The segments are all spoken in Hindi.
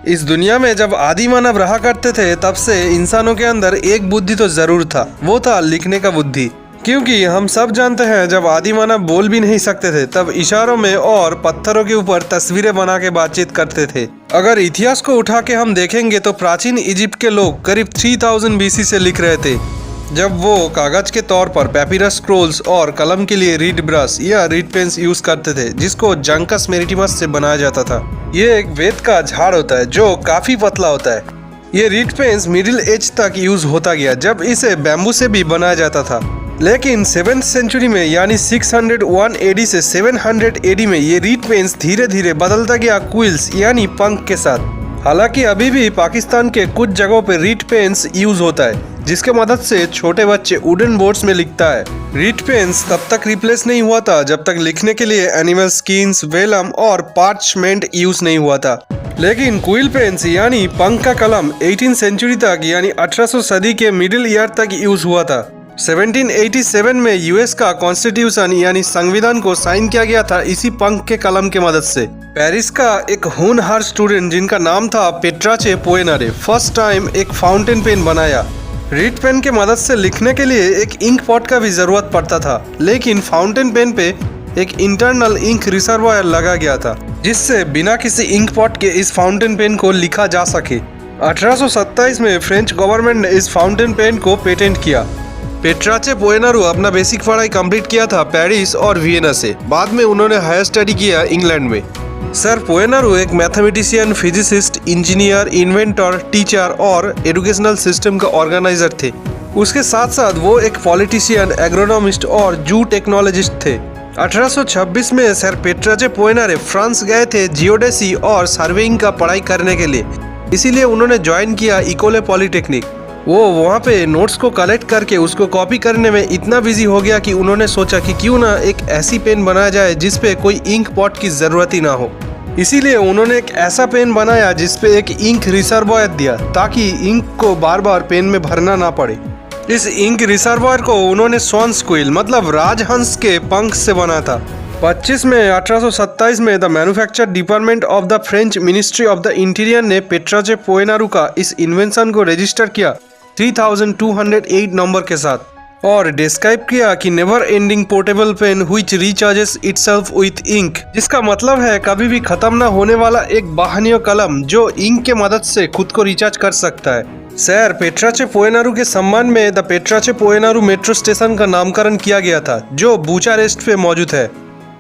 इस दुनिया में जब आदि मानव रहा करते थे तब से इंसानों के अंदर एक बुद्धि तो जरूर था, वो था लिखने का बुद्धि। क्योंकि हम सब जानते हैं जब आदि मानव बोल भी नहीं सकते थे तब इशारों में और पत्थरों के ऊपर तस्वीरें बना के बातचीत करते थे। अगर इतिहास को उठा के हम देखेंगे तो प्राचीन इजिप्ट के लोग करीब 3000 बीसी से लिख रहे थे, जब वो कागज के तौर पर पेपिरस स्क्रोल्स और कलम के लिए रीड ब्रश या रीड पेन्स यूज करते थे, जिसको जंकस मेरिटिमस से बनाया जाता था। ये एक वेद का झाड़ होता है जो काफी पतला होता है। ये रीड पेन्स मिडिल एज तक यूज होता गया, जब इसे बैम्बू से भी बनाया जाता था। लेकिन 7th सेंचुरी में यानी 601 एडी से 700 एडी में ये रीड पेन्स धीरे धीरे बदलता गया क्विल्स यानी पंख के साथ। हालांकि अभी भी पाकिस्तान के कुछ जगहों पे रीड पेन्स यूज होता है, जिसके मदद से छोटे बच्चे वुडन बोर्ड्स में लिखता है। रीड पेन्स तब तक रिप्लेस नहीं हुआ था जब तक लिखने के लिए एनिमल स्किन्स, वेलम और पार्चमेंट यूज नहीं हुआ था। लेकिन क्विल पेन्स यानी पंख का कलम 18th सेंचुरी तक यानी 1800 सदी के मिडिल ईयर तक यूज हुआ था। 1787 में यूएस का कॉन्स्टिट्यूशन यानी संविधान को साइन किया गया था इसी पंख के कलम के मदद से। पेरिस का एक होनहार स्टूडेंट जिनका नाम था पेट्राचे पोएनारे फर्स्ट टाइम एक फाउंटेन पेन बनाया। रीड पेन के मदद से लिखने के लिए एक इंक पॉट का भी जरूरत पड़ता था, लेकिन फाउंटेन पेन पे एक इंटरनल इंक रिजर्वायर लगा गया था, जिससे बिना किसी इंक पॉट के इस फाउंटेन पेन को लिखा जा सके। 1827 में फ्रेंच गवर्नमेंट ने इस फाउंटेन पेन को पेटेंट किया। पेट्राचे पोएनारू अपना बेसिक पढ़ाई कंप्लीट किया था पेरिस और वियना से। बाद में उन्होंने हायर स्टडी किया इंग्लैंड में। सर पोएनारू एक mathematician, physicist, engineer, inventor, teacher और एजुकेशनल सिस्टम का ऑर्गेनाइजर थे। उसके साथ साथ वो एक पॉलिटिशियन, एग्रोनॉमिस्ट और जू टेक्नोलॉजिस्ट थे। 1826 में सर पेट्राचे पोएनारे फ्रांस गए थे जियोडेसी और सर्वेइंग का पढ़ाई करने के लिए, इसीलिए उन्होंने ज्वाइन किया इकोले पॉलिटेक्निक। वो वहाँ पे नोट्स को कलेक्ट करके उसको कॉपी करने में इतना बिजी हो गया कि उन्होंने सोचा कि क्यों ना एक ऐसी पेन बनाया जाए जिसपे कोई इंक पॉट की जरूरत ही ना हो। इसीलिए उन्होंने एक ऐसा पेन बनाया जिसपे एक इंक रिजर्वायर दिया, ताकि इंक को बार बार पेन में भरना ना पड़े। इस इंक रिजर्वायर को उन्होंने स्वॉन्स क्विल मतलब राजहंस के पंख से बना था। 25 मई 1827 में the manufacture department of the French ministry of the interior ने पेट्राचे पोएनारू का इस इन्वेंशन को रजिस्टर किया 3208 नंबर के साथ और डिस्क्राइब किया कि never ending portable pen which recharges itself with ink, जिसका मतलब है कभी भी खत्म ना होने वाला एक वाहनीय कलम जो इंक के मदद से खुद को रिचार्ज कर सकता है। सर पेट्राचे पोएनारू के सम्मान में द पेट्राचे पोएनारू मेट्रो स्टेशन का नामकरण किया गया था, जो बुचारेस्ट पे मौजूद है।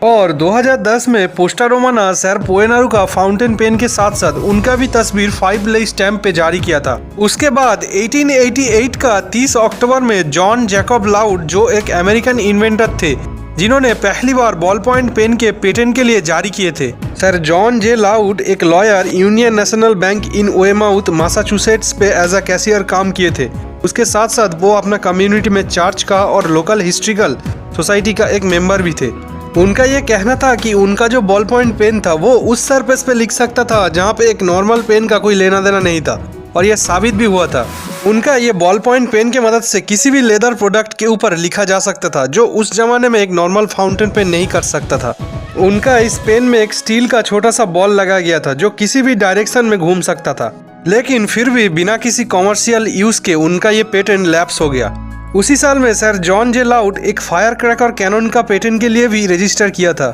और 2010 में पोस्टा रोमाना सर पोएनारू का फाउंटेन पेन के साथ साथ उनका भी तस्वीर 5 लई स्टैम्प पे जारी किया था। उसके बाद 1888 का 30 अक्टूबर में जॉन जैकब लाउड, जो एक अमेरिकन इन्वेंटर थे, जिन्होंने पहली बार बॉल पॉइंट पेन के पेटेंट के लिए जारी किए थे। सर जॉन जे लाउड एक लॉयर यूनियन नेशनल बैंक इन वेमाउथ मैसाचुसेट्स पे एज अ कैशियर काम किए थे। उसके साथ साथ वो अपना कम्युनिटी में चर्च का और लोकल हिस्ट्रिकल सोसाइटी का एक मेंबर भी थे। उनका ये कहना था कि उनका जो बॉल पॉइंट पेन था वो उस सरफेस पे लिख सकता था जहाँ पे एक नॉर्मल पेन का कोई लेना देना नहीं था, और यह साबित भी हुआ था। उनका ये बॉल पॉइंट पेन के मदद से किसी भी लेदर प्रोडक्ट के ऊपर लिखा जा सकता था, जो उस जमाने में एक नॉर्मल फाउंटेन पेन नहीं कर सकता था। उनका इस पेन में एक स्टील का छोटा सा बॉल लगा गया था जो किसी भी डायरेक्शन में घूम सकता था, लेकिन फिर भी बिना किसी कॉमर्शियल यूज के उनका ये पेटेंट लैप्स हो गया। उसी साल में सर जॉन जे लाउड एक फायर क्रैकर कैनन का पेटेंट के लिए भी रजिस्टर किया था।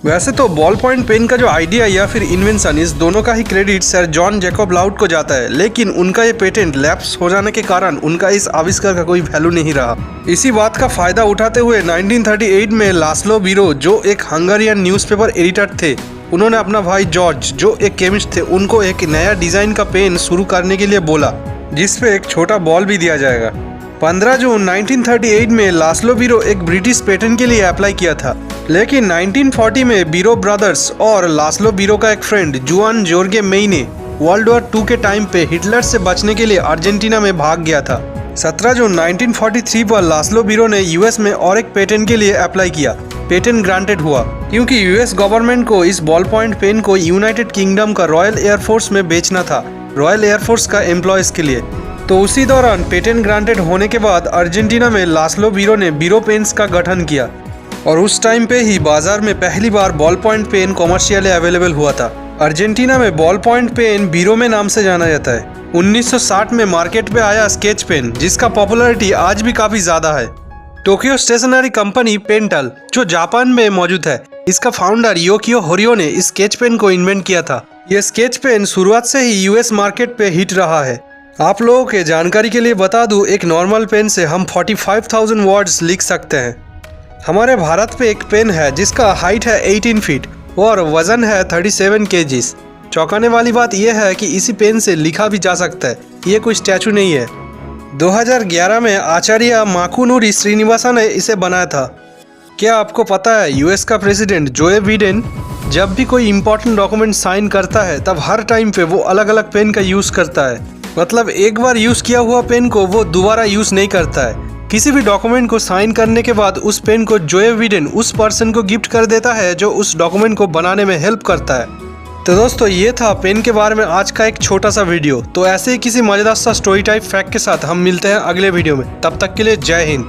वैसे तो बॉल पॉइंट पेन का जो आइडिया या फिर इन्वेंशन, इस दोनों का ही credit sir John Jacob Loud को जाता है, लेकिन उनका ये पेटेंट लैप्स हो जाने के कारण उनका इस आविष्कार का कोई वैल्यू नहीं रहा। इसी बात का फायदा उठाते हुए 1938 में लास्लो बीरो, जो एक हंगेरियन न्यूज़पेपर एडिटर थे, उन्होंने अपना भाई जॉर्ज, जो एक केमिस्ट थे, उनको एक नया डिजाइन का पेन शुरू करने के लिए बोला, जिसपे एक छोटा बॉल भी दिया जाएगा। 15 जून 1938 में लास्लो बीरो एक ब्रिटिश पेटेंट के लिए अप्लाई किया था, लेकिन 1940 में बीरो ब्रदर्स और लास्लो बीरो का एक फ्रेंड जुआन जोर्गे मेई ने वर्ल्ड वॉर 2 के टाइम पे हिटलर से बचने के लिए अर्जेंटीना में भाग गया था। 17 जून 1943 पर लास्लो बीरो ने यूएस में और एक पेटेंट के लिए अप्लाई किया। पेटेंट ग्रांटेड हुआ क्योंकि यूएस गवर्नमेंट को इस बॉल पॉइंट पेन को यूनाइटेड किंगडम का रॉयल एयरफोर्स में बेचना था, रॉयल एयरफोर्स का एम्प्लॉयज के लिए। तो उसी दौरान पेटेंट ग्रांटेड होने के बाद अर्जेंटीना में लास्लो बीरो ने बीरो पेन्स का गठन किया और उस टाइम पे ही बाजार में पहली बार ball point pen commercially available हुआ था। अर्जेंटीना में बॉल पॉइंट पेन बीरो में नाम से जाना जाता है। 1960 में मार्केट पे आया स्केच पेन, जिसका पॉपुलैरिटी आज भी काफी ज्यादा है। टोक्यो स्टेशनरी कंपनी पेंटल, जो जापान में मौजूद है, इसका फाउंडर योकियो होरियो ने इस स्केच पेन को इन्वेंट किया था। यह स्केच पेन शुरुआत से ही यूएस मार्केट पे हिट रहा है। आप लोगों के जानकारी के लिए बता दूं, एक नॉर्मल पेन से हम 45,000 वर्ड्स लिख सकते हैं। हमारे भारत पे एक पेन है जिसका हाइट है 18 फीट और वजन है 37 kgs। चौंकाने वाली बात यह है कि इसी पेन से लिखा भी जा सकता है, ये कोई स्टैचू नहीं है। 2011 में आचार्य माकुनूरी श्रीनिवासन ने इसे बनाया था। क्या आपको पता है यूएस का प्रेसिडेंट जोए बिडेन जब भी कोई इंपॉर्टेंट डॉक्यूमेंट साइन करता है तब हर टाइम पे वो अलग अलग पेन का यूज़ करता है। मतलब एक बार यूज़ किया हुआ पेन को वो दोबारा यूज़ नहीं करता है। किसी भी डॉक्यूमेंट को साइन करने के बाद उस पेन को जोए बिडेन उस पर्सन को गिफ्ट कर देता है जो उस डॉक्यूमेंट को बनाने में हेल्प करता है। तो दोस्तों, ये था पेन के बारे में आज का एक छोटा सा वीडियो। तो ऐसे ही किसी मजेदार सा स्टोरी टाइप फैक्ट के साथ हम मिलते हैं अगले वीडियो में। तब तक के लिए जय हिंद।